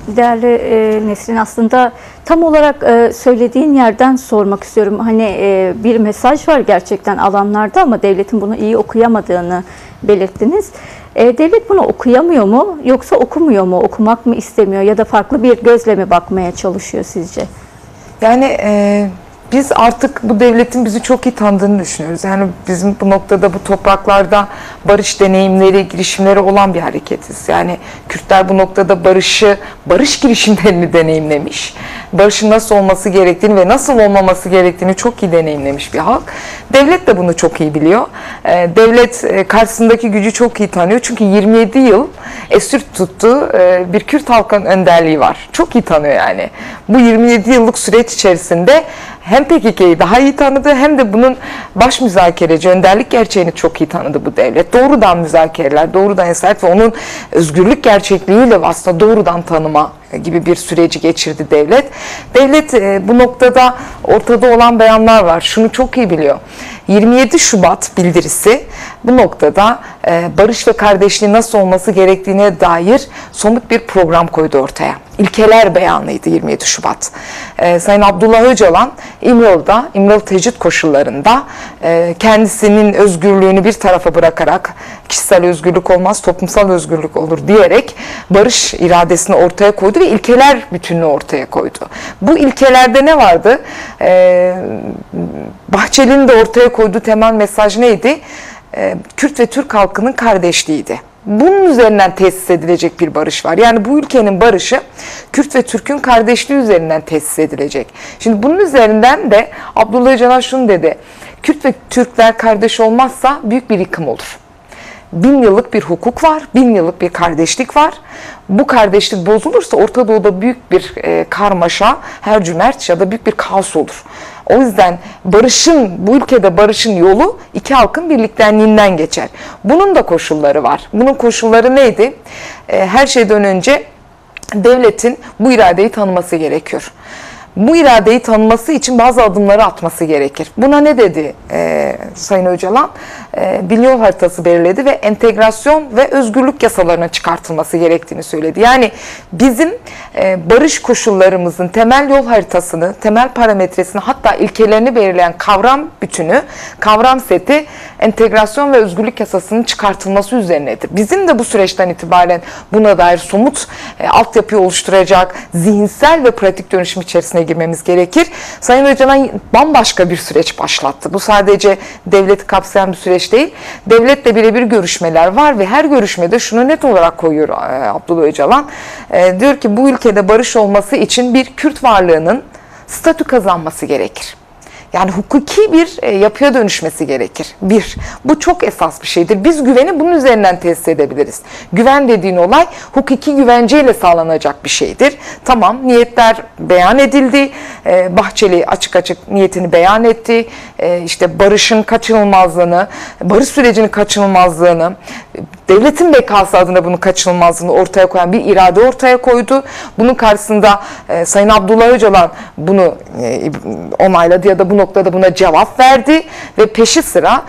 Değerli Nesrin, aslında tam olarak söylediğin yerden sormak istiyorum. Hani bir mesaj var gerçekten alanlarda ama devletin bunu iyi okuyamadığını belirttiniz. Devlet bunu okuyamıyor mu yoksa okumuyor mu? Okumak mı istemiyor ya da farklı bir gözle mi bakmaya çalışıyor sizce? Yani biz artık bu devletin bizi çok iyi tanıdığını düşünüyoruz. Yani bizim bu noktada, bu topraklarda barış deneyimleri, girişimleri olan bir hareketiz. Yani Kürtler bu noktada barış girişimlerini deneyimlemiş. Barışın nasıl olması gerektiğini ve nasıl olmaması gerektiğini çok iyi deneyimlemiş bir halk. Devlet de bunu çok iyi biliyor. Devlet karşısındaki gücü çok iyi tanıyor. Çünkü 27 yıl esir tuttuğu bir Kürt halkın önderliği var. Çok iyi tanıyor yani. Bu 27 yıllık süreç içerisinde hem PKK'yı daha iyi tanıdı hem de bunun baş müzakereci, önderlik gerçeğini çok iyi tanıdı bu devlet. Doğrudan müzakereler, doğrudan esaret ve onun özgürlük gerçekliğiyle aslında doğrudan tanıma gibi bir süreci geçirdi devlet. Devlet bu noktada ortada olan beyanlar var. Şunu çok iyi biliyor. 27 Şubat bildirisi bu noktada barış ve kardeşliğin nasıl olması gerektiğine dair somut bir program koydu ortaya. İlkeler beyanıydı 27 Şubat. Sayın Abdullah Öcalan İmralı'da, İmralı tecrit koşullarında kendisinin özgürlüğünü bir tarafa bırakarak kişisel özgürlük olmaz, toplumsal özgürlük olur diyerek barış iradesini ortaya koydu ve ilkeler bütününü ortaya koydu. Bu ilkelerde ne vardı? Bahçeli'nin de ortaya koyduğu temel mesaj neydi? Kürt ve Türk halkının kardeşliğiydi. Bunun üzerinden tesis edilecek bir barış var. Yani bu ülkenin barışı Kürt ve Türk'ün kardeşliği üzerinden tesis edilecek. Şimdi bunun üzerinden de Abdullah Öcalan şunu dedi. Kürt ve Türkler kardeş olmazsa büyük bir yıkım olur. 1000 yıllık bir hukuk var, 1000 yıllık bir kardeşlik var. Bu kardeşlik bozulursa Orta Doğu'da büyük bir karmaşa, hercümerç ya da büyük bir kaos olur. O yüzden bu ülkede barışın yolu iki halkın birliktenliğinden geçer. Bunun da koşulları var. Bunun koşulları neydi? Her şeyden önce devletin bu iradeyi tanıması gerekiyor. Bu iradeyi tanıması için bazı adımları atması gerekir. Buna ne dedi Sayın Öcalan? Bir yol haritası belirledi ve entegrasyon ve özgürlük yasalarına çıkartılması gerektiğini söyledi. Yani bizim barış koşullarımızın temel yol haritasını, temel parametresini hatta ilkelerini belirleyen kavram bütünü, kavram seti entegrasyon ve özgürlük yasasının çıkartılması üzerinedir. Bizim de bu süreçten itibaren buna dair somut altyapıyı oluşturacak zihinsel ve pratik dönüşüm içerisine girmemiz gerekir. Sayın Öcalan bambaşka bir süreç başlattı. Bu sadece devleti kapsayan bir süreç değil. Devletle birebir görüşmeler var ve her görüşmede şunu net olarak koyuyor Abdullah Öcalan. Diyor ki bu ülkede barış olması için bir Kürt varlığının statü kazanması gerekir. Yani hukuki bir yapıya dönüşmesi gerekir. Bu çok esas bir şeydir. Biz güveni bunun üzerinden tesis edebiliriz. Güven dediğin olay hukuki güvenceyle sağlanacak bir şeydir. Tamam, niyetler beyan edildi. Bahçeli açık açık niyetini beyan etti. İşte barışın kaçınılmazlığını, barış sürecinin kaçınılmazlığını, devletin bekası adına bunun kaçınılmazlığını ortaya koyan bir irade ortaya koydu. Bunun karşısında Sayın Abdullah Öcalan bunu onayladı ya da bu noktada buna cevap verdi ve peşi sıra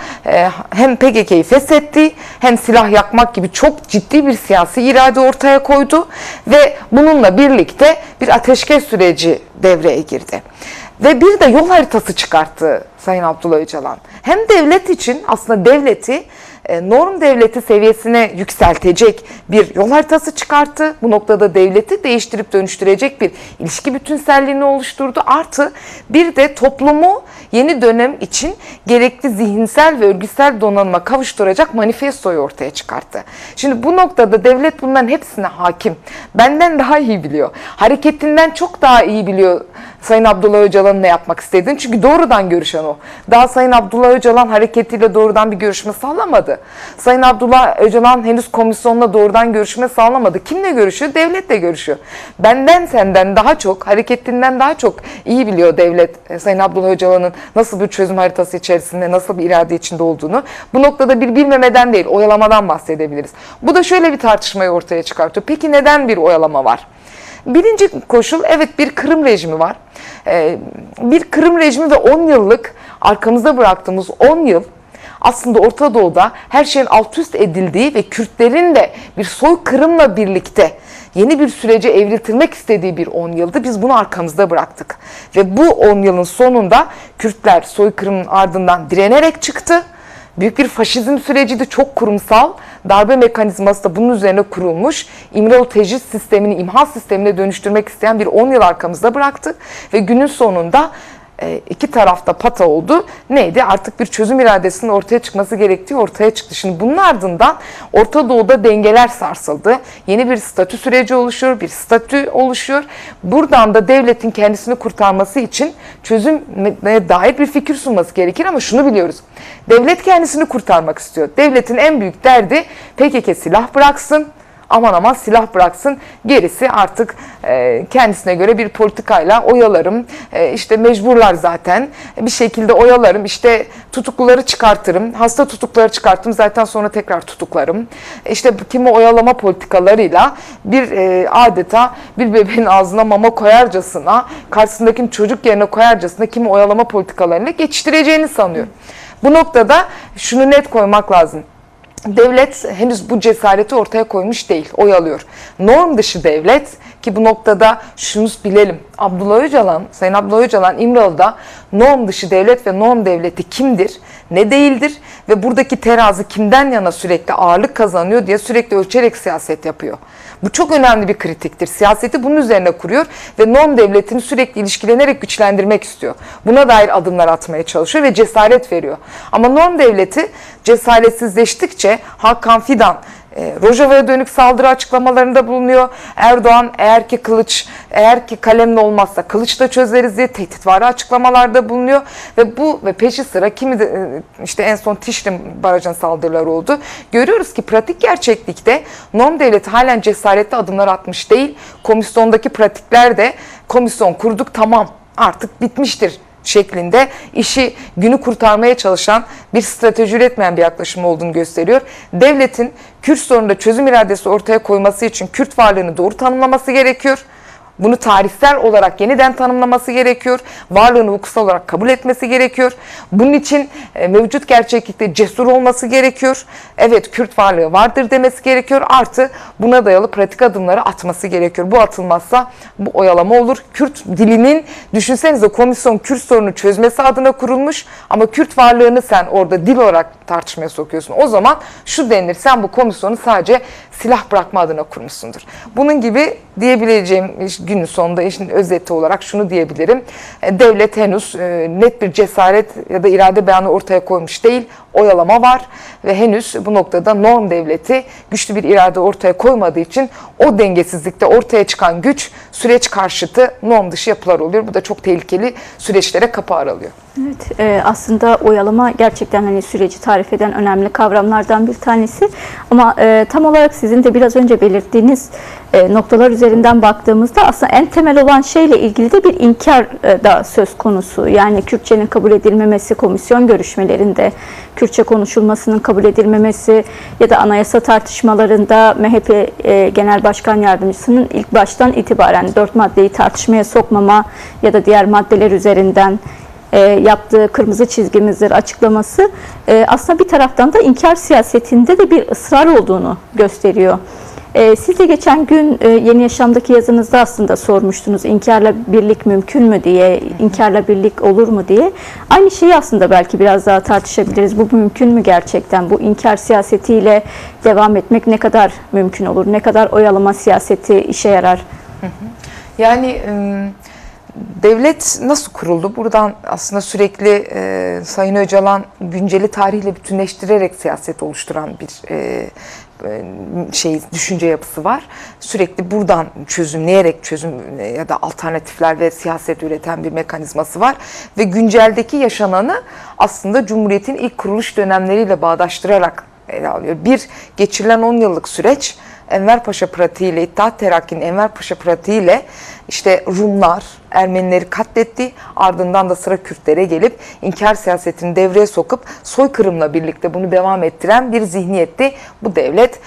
hem PKK'yı feshetti hem silah yakmak gibi çok ciddi bir siyasi irade ortaya koydu ve bununla birlikte bir ateşkes süreci devreye girdi. Ve bir de yol haritası çıkarttı Sayın Abdullah Öcalan. Hem devlet için aslında devleti norm devleti seviyesine yükseltecek bir yol haritası çıkarttı. Bu noktada devleti değiştirip dönüştürecek bir ilişki bütünselliğini oluşturdu. Artı bir de toplumu yeni dönem için gerekli zihinsel ve örgüsel donanıma kavuşturacak manifestoyu ortaya çıkarttı. Şimdi bu noktada devlet bunların hepsine hakim. Benden daha iyi biliyor. Hareketinden çok daha iyi biliyor Sayın Abdullah Öcalan'ın ne yapmak istediğini. Çünkü doğrudan görüşen o. Daha Sayın Abdullah Öcalan hareketiyle doğrudan bir görüşme sağlamadı. Sayın Abdullah Öcalan henüz komisyonla doğrudan görüşme sağlamadı. Kimle görüşüyor? Devletle görüşüyor. Benden senden daha çok, hareketinden daha çok iyi biliyor devlet Sayın Abdullah Öcalan'ın nasıl bir çözüm haritası içerisinde, nasıl bir irade içinde olduğunu. Bu noktada bir bilmemeden değil, oyalamadan bahsedebiliriz. Bu da şöyle bir tartışmayı ortaya çıkartıyor. Peki neden bir oyalama var? Birinci koşul, evet, bir Kırım rejimi var. Bir Kırım rejimi ve 10 yıllık arkamızda bıraktığımız 10 yıl aslında Orta Doğu'da her şeyin alt üst edildiği ve Kürtlerin de bir soykırımla birlikte yeni bir sürece evriltilmek istediği bir 10 yıldı. Biz bunu arkamızda bıraktık. Ve bu 10 yılın sonunda Kürtler soykırımın ardından direnerek çıktı. Büyük bir faşizm süreciydi, çok kurumsal. Darbe mekanizması da bunun üzerine kurulmuş. İmralı tecrit sistemini, imha sistemine dönüştürmek isteyen bir 10 yıl arkamızda bıraktık. Ve günün sonunda iki tarafta pata oldu. Neydi? Artık bir çözüm iradesinin ortaya çıkması gerektiği ortaya çıktı. Şimdi bunun ardından Orta Doğu'da dengeler sarsıldı. Yeni bir statü süreci oluşuyor, bir statü oluşuyor. Buradan da devletin kendisini kurtarması için çözüme dair bir fikir sunması gerekir ama şunu biliyoruz. Devlet kendisini kurtarmak istiyor. Devletin en büyük derdi PKK silah bıraksın. Aman aman silah bıraksın, gerisi artık kendisine göre bir politikayla oyalarım, işte mecburlar zaten, bir şekilde oyalarım, işte tutukluları çıkartırım, hasta tutukluları çıkartırım, zaten sonra tekrar tutuklarım. İşte kimi oyalama politikalarıyla bir adeta bir bebeğin ağzına mama koyarcasına, karşısındaki çocuk yerine koyarcasına kimi oyalama politikalarıyla geçiştireceğini sanıyor. Bu noktada şunu net koymak lazım. Devlet henüz bu cesareti ortaya koymuş değil, oyalıyor. Norm dışı devlet, ki bu noktada şunu bilelim. Sayın Abdullah Öcalan İmralı'da norm dışı devlet ve norm devleti kimdir, ne değildir ve buradaki terazi kimden yana sürekli ağırlık kazanıyor diye sürekli ölçerek siyaset yapıyor. Bu çok önemli bir kritiktir. Siyaseti bunun üzerine kuruyor ve norm devletini sürekli ilişkilenerek güçlendirmek istiyor. Buna dair adımlar atmaya çalışıyor ve cesaret veriyor. Ama norm devleti cesaretsizleştikçe Hakan Fidan Rojava'ya dönük saldırı açıklamalarında bulunuyor. Erdoğan eğer ki kalemle olmazsa kılıçla çözeriz diye tehditvari açıklamalarda bulunuyor. Ve peşi sıra kimi de işte en son Tişrin Barajı'na saldırılar oldu. Görüyoruz ki pratik gerçeklikte norm devleti halen cesaretli adımlar atmış değil. Komisyondaki pratikler de komisyon kurduk, tamam artık bitmiştir şeklinde işi günü kurtarmaya çalışan, bir strateji üretmeyen bir yaklaşım olduğunu gösteriyor. Devletin Kürt sorununda çözüm iradesi ortaya koyması için Kürt varlığını doğru tanımlaması gerekiyor. Bunu tarihsel olarak yeniden tanımlaması gerekiyor. Varlığını hukuksal olarak kabul etmesi gerekiyor. Bunun için mevcut gerçeklikte cesur olması gerekiyor. Evet, Kürt varlığı vardır demesi gerekiyor. Artı buna dayalı pratik adımları atması gerekiyor. Bu atılmazsa bu oyalama olur. Kürt dilinin, düşünsenize, komisyon Kürt sorunu çözmesi adına kurulmuş ama Kürt varlığını sen orada dil olarak tartışmaya sokuyorsun. O zaman şu denir: sen bu komisyonu sadece silah bırakma adına kurmuşsundur. Bunun gibi diyebileceğim, günün sonunda işin özeti olarak şunu diyebilirim. Devlet henüz net bir cesaret ya da irade beyanı ortaya koymuş değil. Oyalama var ve henüz bu noktada norm devleti güçlü bir irade ortaya koymadığı için o dengesizlikte ortaya çıkan güç süreç karşıtı norm dışı yapılar oluyor. Bu da çok tehlikeli süreçlere kapı aralıyor. Evet, aslında oyalama gerçekten hani süreci tarif eden önemli kavramlardan bir tanesi. Ama tam olarak sizin de biraz önce belirttiğiniz noktalar üzerinden baktığımızda aslında en temel olan şeyle ilgili de bir inkar da söz konusu. Yani Kürtçenin kabul edilmemesi, komisyon görüşmelerinde Kürtçe konuşulmasının kabul edilmemesi ya da anayasa tartışmalarında MHP Genel Başkan Yardımcısının ilk baştan itibaren 4 maddeyi tartışmaya sokmama ya da diğer maddeler üzerinden yaptığı kırmızı çizgimizdir açıklaması aslında bir taraftan da inkar siyasetinde de bir ısrar olduğunu gösteriyor. Siz de geçen gün Yeni Yaşam'daki yazınızda aslında sormuştunuz, inkarla birlik mümkün mü diye, inkarla birlik olur mu diye. Aynı şeyi aslında belki biraz daha tartışabiliriz. Bu mümkün mü gerçekten? Bu inkar siyasetiyle devam etmek ne kadar mümkün olur? Ne kadar oyalama siyaseti işe yarar? Yani devlet nasıl kuruldu? Buradan aslında sürekli Sayın Öcalan günceli tarihle bütünleştirerek siyaset oluşturan bir düşünce yapısı var. Sürekli buradan çözümleyerek çözüm ya da alternatifler ve siyaset üreten bir mekanizması var ve günceldeki yaşananı aslında Cumhuriyet'in ilk kuruluş dönemleriyle bağdaştırarak ele alıyor. Bir geçirilen 10 yıllık süreç Enver Paşa pratiğiyle, İttihat Terakki'nin Enver Paşa pratiğiyle işte Rumlar, Ermenileri katletti. Ardından da sıra Kürtlere gelip inkar siyasetini devreye sokup soykırımla birlikte bunu devam ettiren bir zihniyetti. Bu devlet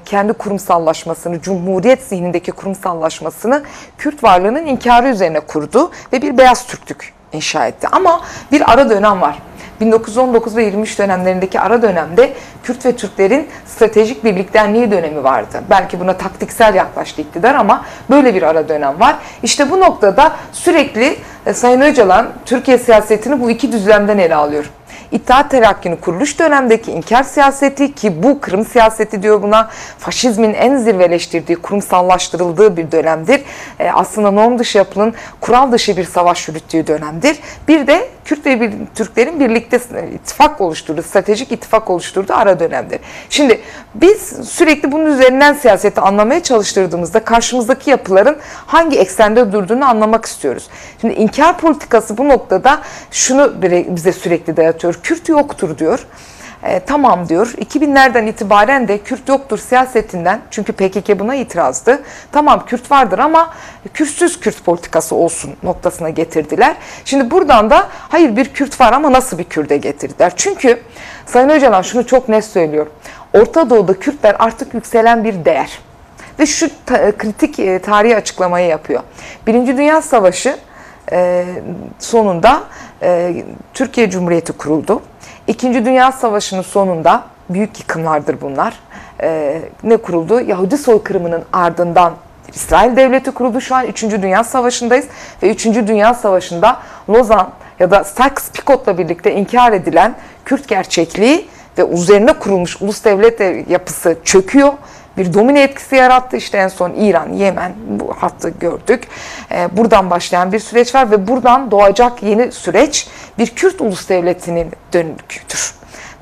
kendi kurumsallaşmasını, Cumhuriyet zihnindeki kurumsallaşmasını Kürt varlığının inkarı üzerine kurdu ve bir beyaz Türklük inşa etti. Ama bir ara dönem var. 1919 ve 23 dönemlerindeki ara dönemde Kürt ve Türklerin stratejik birliktenliği dönemi vardı. Belki buna taktiksel yaklaştı iktidar ama böyle bir ara dönem var. İşte bu noktada sürekli Sayın Öcalan Türkiye siyasetini bu iki düzlemden ele alıyor. İttihat Terakki'nin kuruluş dönemdeki inkar siyaseti, ki bu Kırım siyaseti diyor buna, faşizmin en zirveleştirdiği, kurumsallaştırıldığı bir dönemdir. Aslında norm dışı yapının kural dışı bir savaş yürüttüğü dönemdir. Bir de Kürt ve Türklerin birlikte ittifak oluşturduğu, stratejik ittifak oluşturduğu ara dönemdir. Şimdi biz sürekli bunun üzerinden siyaseti anlamaya çalıştırdığımızda karşımızdaki yapıların hangi eksende durduğunu anlamak istiyoruz. Şimdi inkar politikası bu noktada şunu bize sürekli dayatıyor. Kürt yoktur diyor. Tamam diyor. 2000'lerden itibaren de Kürt yoktur siyasetinden, çünkü PKK buna itirazdı. Tamam Kürt vardır ama Kürtsüz Kürt politikası olsun noktasına getirdiler. Şimdi buradan da hayır bir Kürt var ama nasıl bir Kürt'e getirdiler? Çünkü Sayın Öcalan şunu çok net söylüyor. Orta Doğu'da Kürtler artık yükselen bir değer. Ve şu kritik tarihi açıklamayı yapıyor. Birinci Dünya Savaşı sonunda Türkiye Cumhuriyeti kuruldu. İkinci Dünya Savaşı'nın sonunda, büyük yıkımlardır bunlar, ne kuruldu? Yahudi soykırımının ardından İsrail Devleti kuruldu. Şu an 3. Dünya Savaşı'ndayız ve 3. Dünya Savaşı'nda Lozan ya da Sykes-Picot'la birlikte inkar edilen Kürt gerçekliği ve üzerine kurulmuş ulus devlet yapısı çöküyor. Bir domine etkisi yarattı. İşte en son İran, Yemen bu hattı gördük. Buradan başlayan bir süreç var ve buradan doğacak yeni süreç bir Kürt ulus devletinin dönüküdür.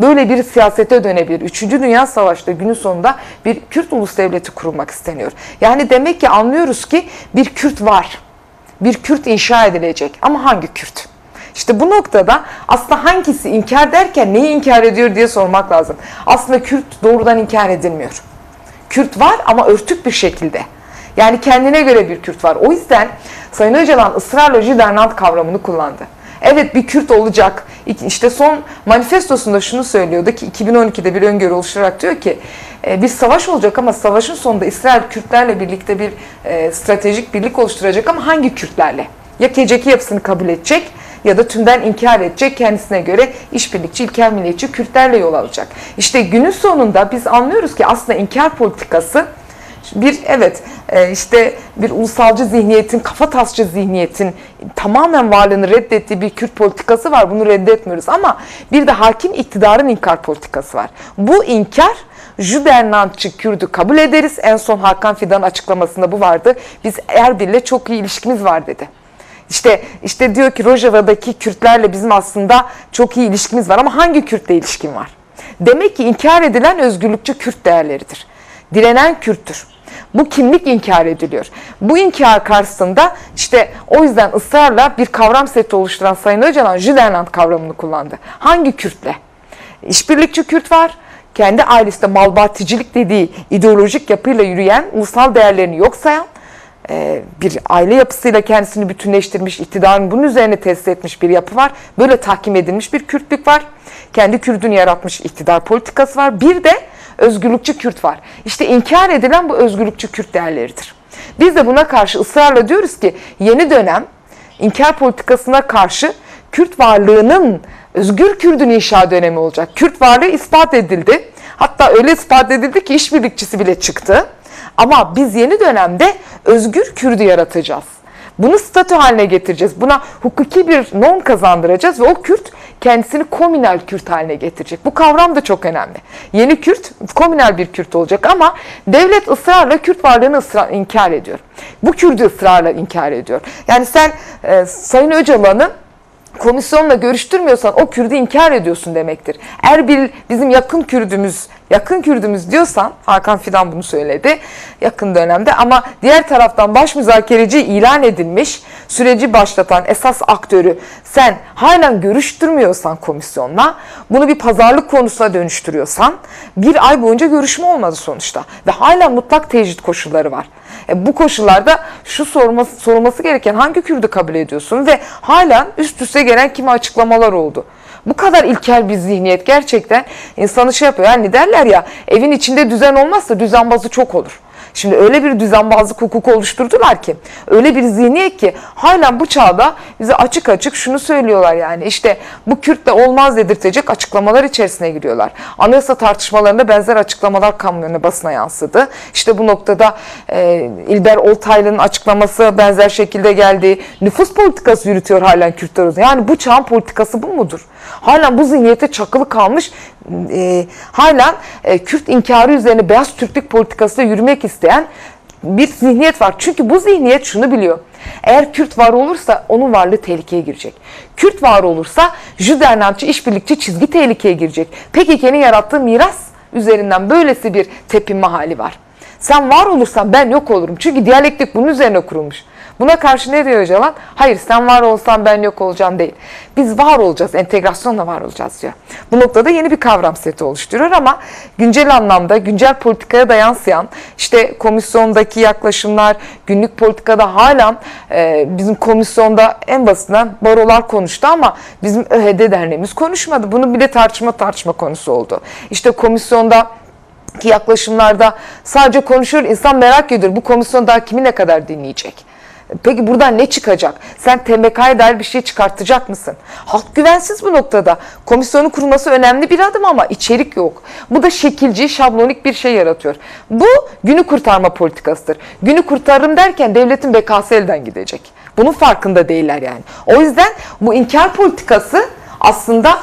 Böyle bir siyasete dönebilir. 3. Dünya Savaşı'nda günün sonunda bir Kürt ulus devleti kurulmak isteniyor. Yani demek ki anlıyoruz ki bir Kürt var. Bir Kürt inşa edilecek. Ama hangi Kürt? İşte bu noktada aslında hangisi inkar derken neyi inkar ediyor diye sormak lazım. Aslında Kürt doğrudan inkar edilmiyor. Kürt var ama örtük bir şekilde. Yani kendine göre bir Kürt var. O yüzden Sayın Öcalan ısrarla Jüdenland kavramını kullandı. Evet bir Kürt olacak. İşte son manifestosunda şunu söylüyordu ki 2012'de bir öngörü oluşturarak diyor ki bir savaş olacak ama savaşın sonunda İsrail Kürtlerle birlikte bir stratejik birlik oluşturacak ama hangi Kürtlerle? Ya KCK yapısını kabul edecek ya da tümden inkar edecek, kendisine göre işbirlikçi, ilkel milliyetçi Kürtlerle yol alacak. İşte günün sonunda biz anlıyoruz ki aslında inkar politikası bir işte bir ulusalcı zihniyetin, kafatasçı zihniyetin tamamen varlığını reddettiği bir Kürt politikası var. Bunu reddetmiyoruz ama bir de hakim iktidarın inkar politikası var. Bu inkar Jüdenlandçı Kürt'ü kabul ederiz. En son Hakan Fidan açıklamasında bu vardı. Biz Erbil'le çok iyi ilişkimiz var dedi. İşte diyor ki Rojava'daki Kürtlerle bizim aslında çok iyi ilişkimiz var ama hangi Kürt'le ilişkin var? Demek ki inkar edilen özgürlükçü Kürt değerleridir. Direnen Kürttür. Bu kimlik inkar ediliyor. Bu inkar karşısında işte o yüzden ısrarla bir kavram seti oluşturan Sayın Öcalan Jüdenland kavramını kullandı. Hangi Kürtle? İşbirlikçi Kürt var. Kendi ailesinde malbahticilik dediği ideolojik yapıyla yürüyen, ulusal değerlerini yok sayan, bir aile yapısıyla kendisini bütünleştirmiş, iktidarın bunun üzerine tesis etmiş bir yapı var. Böyle tahkim edilmiş bir Kürtlük var. Kendi Kürt'ünü yaratmış iktidar politikası var. Bir de özgürlükçü Kürt var. İşte inkar edilen bu özgürlükçü Kürt değerleridir. Biz de buna karşı ısrarla diyoruz ki yeni dönem inkar politikasına karşı Kürt varlığının özgür Kürt'ün inşa dönemi olacak. Kürt varlığı ispat edildi. Hatta öyle ispat edildi ki işbirlikçisi bile çıktı. Ama biz yeni dönemde özgür Kürt'ü yaratacağız. Bunu statü haline getireceğiz. Buna hukuki bir norm kazandıracağız ve o Kürt kendisini komünel Kürt haline getirecek. Bu kavram da çok önemli. Yeni Kürt komünel bir Kürt olacak ama devlet ısrarla Kürt varlığını inkar ediyor. Bu Kürt'ü ısrarla inkar ediyor. Yani sen Sayın Öcalan'ı komisyonla görüştürmüyorsan o Kürt'ü inkar ediyorsun demektir. Erbil bizim yakın Kürdümüz diyorsan, Hakan Fidan bunu söyledi yakın dönemde, ama diğer taraftan baş müzakereci ilan edilmiş, süreci başlatan esas aktörü sen halen görüştürmüyorsan komisyonla, bunu bir pazarlık konusuna dönüştürüyorsan, bir ay boyunca görüşme olmadı sonuçta ve hala mutlak tecrit koşulları var. Bu koşullarda şu sorulması gereken hangi Kürt'ü kabul ediyorsun ve halen üst üste gelen kimi açıklamalar oldu. Bu kadar ilkel bir zihniyet gerçekten insanı yapıyor. Yani derler ya, evin içinde düzen olmazsa düzenbazı çok olur. Şimdi öyle bir düzenbazlık hukuku oluşturdular ki, öyle bir zihniyet ki halen bu çağda bize açık açık şunu söylüyorlar yani, işte bu Kürt de olmaz dedirtecek açıklamalar içerisine giriyorlar. Anayasa tartışmalarında benzer açıklamalar kamuoyuna, basına yansıdı. İşte bu noktada İlber Ortaylı'nın açıklaması benzer şekilde geldi. Nüfus politikası yürütüyor halen Kürtler. Yani bu çağın politikası bu mudur? Halen bu zihniyete çakılı kalmış, halen Kürt inkarı üzerine beyaz Türklük politikasıyla yürümek isteyen bir zihniyet var. Çünkü bu zihniyet şunu biliyor: eğer Kürt var olursa onun varlığı tehlikeye girecek. Kürt var olursa Jüdernancı, işbirlikçi çizgi tehlikeye girecek. PKK'nin yarattığı miras üzerinden böylesi bir tepinme hali var. Sen var olursan ben yok olurum. Çünkü diyalektik bunun üzerine kurulmuş. Buna karşı ne diyor Öcalan? Hayır, sen var olsan ben yok olacağım değil. Biz var olacağız, entegrasyonla var olacağız diyor. Bu noktada yeni bir kavram seti oluşturuyor ama güncel anlamda, güncel politikaya da yansıyan, işte komisyondaki yaklaşımlar, günlük politikada hala bizim komisyonda en basitinden barolar konuştu ama bizim ÖHD derneğimiz konuşmadı. Bunun bile tartışma konusu oldu. İşte komisyonda ki yaklaşımlarda sadece konuşuyor, insan merak ediyor. Bu komisyon daha kimi ne kadar dinleyecek? Peki buradan ne çıkacak? Sen TMK'ya dair bir şey çıkartacak mısın? Halk güvensiz bu noktada. Komisyonun kurulması önemli bir adım ama içerik yok. Bu da şekilci, şablonik bir şey yaratıyor. Bu günü kurtarma politikasıdır. Günü kurtarırım derken devletin bekası elden gidecek. Bunun farkında değiller yani. O yüzden bu inkar politikası aslında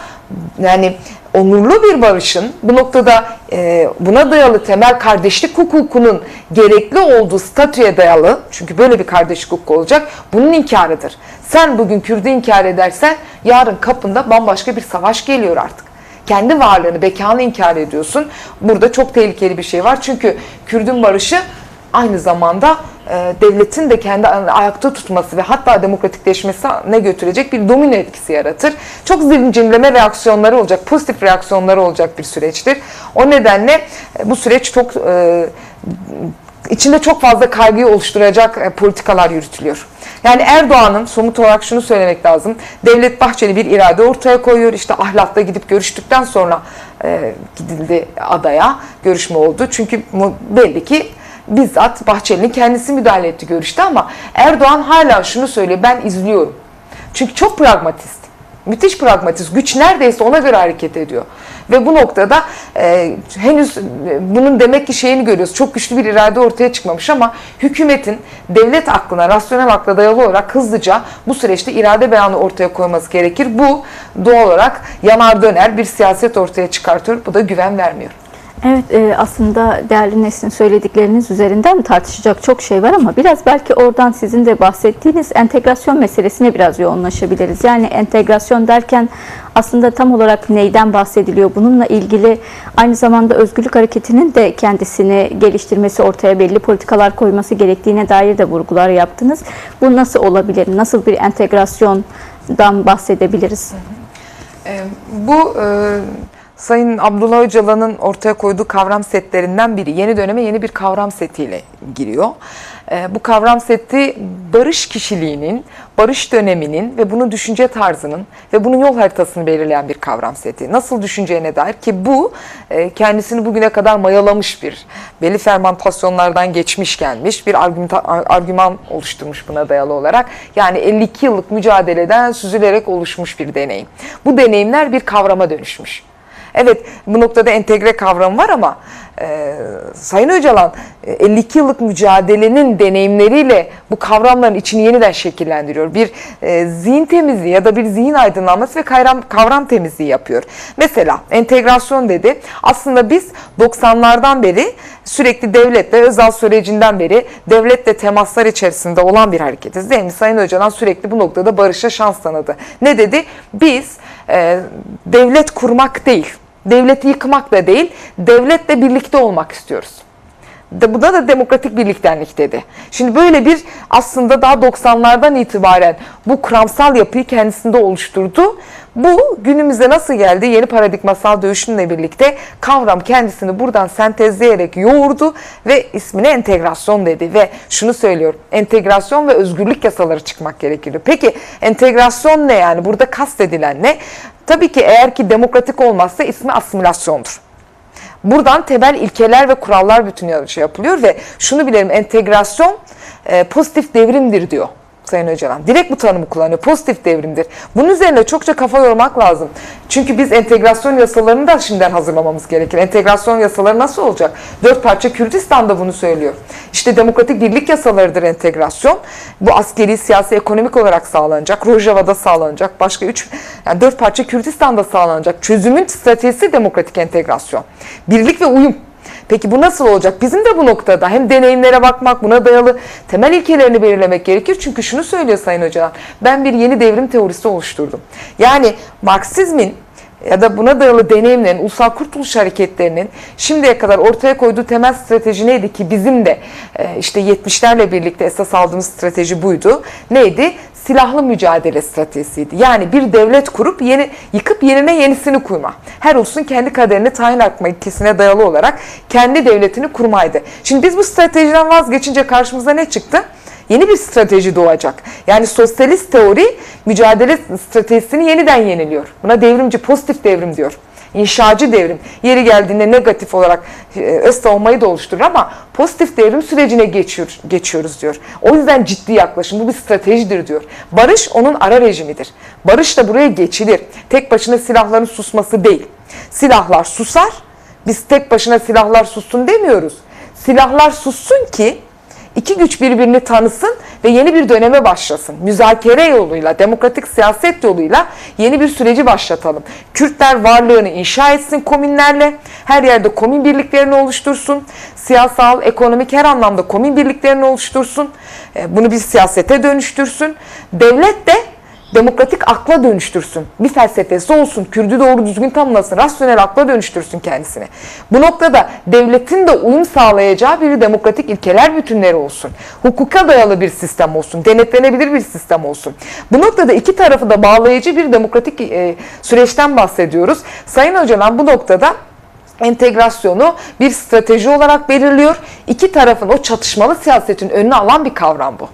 yani onurlu bir barışın, bu noktada buna dayalı temel kardeşlik hukukunun gerekli olduğu statüye dayalı, çünkü böyle bir kardeşlik hukuku olacak, bunun inkarıdır. Sen bugün Kürt'ü inkar edersen yarın kapında bambaşka bir savaş geliyor artık. Kendi varlığını, bekanı inkar ediyorsun. Burada çok tehlikeli bir şey var. Çünkü Kürt'ün barışı aynı zamanda devletin de kendi ayakta tutması ve hatta demokratikleşmesine götürecek bir domino etkisi yaratır. Çok zincirleme reaksiyonları olacak, pozitif reaksiyonları olacak bir süreçtir. O nedenle bu süreç çok içinde çok fazla kaygıyı oluşturacak politikalar yürütülüyor. Yani Erdoğan'ın, somut olarak şunu söylemek lazım: Devlet Bahçeli bir irade ortaya koyuyor. İşte Ahlat'ta gidip görüştükten sonra gidildi adaya, görüşme oldu. Çünkü belli ki bizzat Bahçeli'nin kendisi müdahale etti görüşte ama Erdoğan hala şunu söylüyor: ben izliyorum. Çünkü çok pragmatist. Müthiş pragmatist. Güç neredeyse ona göre hareket ediyor. Ve bu noktada henüz bunun demek ki şeyini görüyoruz. Çok güçlü bir irade ortaya çıkmamış ama hükümetin devlet aklına, rasyonel akla dayalı olarak hızlıca bu süreçte irade beyanı ortaya koyması gerekir. Bu doğal olarak yanar döner bir siyaset ortaya çıkartıyor. Bu da güven vermiyor. Evet, aslında değerli Nesrin, söyledikleriniz üzerinden tartışacak çok şey var ama biraz belki oradan sizin de bahsettiğiniz entegrasyon meselesine biraz yoğunlaşabiliriz. Yani entegrasyon derken aslında tam olarak neyden bahsediliyor? Bununla ilgili aynı zamanda Özgürlük Hareketi'nin de kendisini geliştirmesi, ortaya belli politikalar koyması gerektiğine dair de vurgular yaptınız. Bu nasıl olabilir? Nasıl bir entegrasyondan bahsedebiliriz? Bu Sayın Abdullah Öcalan'ın ortaya koyduğu kavram setlerinden biri. Yeni döneme yeni bir kavram setiyle giriyor. Bu kavram seti barış kişiliğinin, barış döneminin ve bunun düşünce tarzının ve bunun yol haritasını belirleyen bir kavram seti. Nasıl düşüneceğine dair ki bu kendisini bugüne kadar mayalamış bir, belli fermentasyonlardan geçmiş gelmiş bir argüman oluşturmuş buna dayalı olarak. Yani 52 yıllık mücadeleden süzülerek oluşmuş bir deneyim. Bu deneyimler bir kavrama dönüşmüş. Evet, bu noktada entegre kavramı var ama Sayın Öcalan 52 yıllık mücadelenin deneyimleriyle bu kavramların içini yeniden şekillendiriyor. Bir zihin temizliği ya da bir zihin aydınlanması ve kavram temizliği yapıyor. Mesela entegrasyon dedi. Aslında biz 90'lardan beri sürekli devletle, Özal sürecinden beri devletle temaslar içerisinde olan bir hareketiz, değil mi? Sayın Öcalan sürekli bu noktada barışa şans tanıdı. Ne dedi? Biz devlet kurmak değil, devleti yıkmak da değil, devletle birlikte olmak istiyoruz. Buna da demokratik birliktenlik dedi. Şimdi böyle bir aslında daha 90'lardan itibaren bu kuramsal yapıyı kendisinde oluşturdu. Bu günümüze nasıl geldi? Yeni paradigmasal dönüşümle birlikte kavram kendisini buradan sentezleyerek yoğurdu ve ismine entegrasyon dedi. Ve şunu söylüyor: entegrasyon ve özgürlük yasaları çıkmak gerekirdi. Peki entegrasyon ne yani? Burada kastedilen ne? Tabii ki eğer ki demokratik olmazsa ismi asimilasyondur. Buradan temel ilkeler ve kurallar bütünü şey yapılıyor ve şunu bilelim, entegrasyon pozitif devrimdir diyor Sayın Öcalan. Direkt bu tanımı kullanıyor. Pozitif devrimdir. Bunun üzerine çokça kafa yormak lazım. Çünkü biz entegrasyon yasalarını da şimdiden hazırlamamız gerekir. Entegrasyon yasaları nasıl olacak? 4 parça Kürdistan da bunu söylüyor. İşte demokratik birlik yasalarıdır entegrasyon. Bu askeri, siyasi, ekonomik olarak sağlanacak. Rojava'da sağlanacak. Başka 4 parça Kürdistan'da sağlanacak. Çözümün stratejisi demokratik entegrasyon. Birlik ve uyum. Peki bu nasıl olacak? Bizim de bu noktada hem deneyimlere bakmak, buna dayalı temel ilkelerini belirlemek gerekir. Çünkü şunu söylüyor Sayın Öcalan, ben bir yeni devrim teorisi oluşturdum. Yani Marksizmin ya da buna dayalı deneyimlerin, ulusal kurtuluş hareketlerinin şimdiye kadar ortaya koyduğu temel strateji neydi ki bizim de işte 70'lerle birlikte esas aldığımız strateji buydu. Neydi? Silahlı mücadele stratejisiydi. Yani bir devlet kurup yıkıp yerine yenisini kurma. Her ulusun kendi kaderini tayin etme ilkesine dayalı olarak kendi devletini kurmaydı. Şimdi biz bu stratejiden vazgeçince karşımıza ne çıktı? Yeni bir strateji doğacak. Yani sosyalist teori mücadele stratejisini yeniden yeniliyor. Buna devrimci, pozitif devrim diyor. İnşacı devrim. Yeri geldiğinde negatif olarak öz savunmayı da oluşturur ama pozitif devrim sürecine geçiyoruz diyor. O yüzden ciddi yaklaşım. Bu bir stratejidir diyor. Barış onun ara rejimidir. Barış da buraya geçilir. Tek başına silahların susması değil. Silahlar susar. Biz tek başına silahlar sussun demiyoruz. Silahlar sussun ki İki güç birbirini tanısın ve yeni bir döneme başlasın. Müzakere yoluyla, demokratik siyaset yoluyla yeni bir süreci başlatalım. Kürtler varlığını inşa etsin komünlerle, her yerde komün birliklerini oluştursun. Siyasal, ekonomik her anlamda komün birliklerini oluştursun. Bunu bir siyasete dönüştürsün. Devlet de demokratik akla dönüştürsün. Bir felsefesi olsun. Kürdü doğru düzgün tanımlasın. Rasyonel akla dönüştürsün kendisini. Bu noktada devletin de uyum sağlayacağı bir demokratik ilkeler bütünleri olsun. Hukuka dayalı bir sistem olsun. Denetlenebilir bir sistem olsun. Bu noktada iki tarafı da bağlayıcı bir demokratik süreçten bahsediyoruz. Sayın Öcalan bu noktada entegrasyonu bir strateji olarak belirliyor. İki tarafın o çatışmalı siyasetin önüne alan bir kavram bu.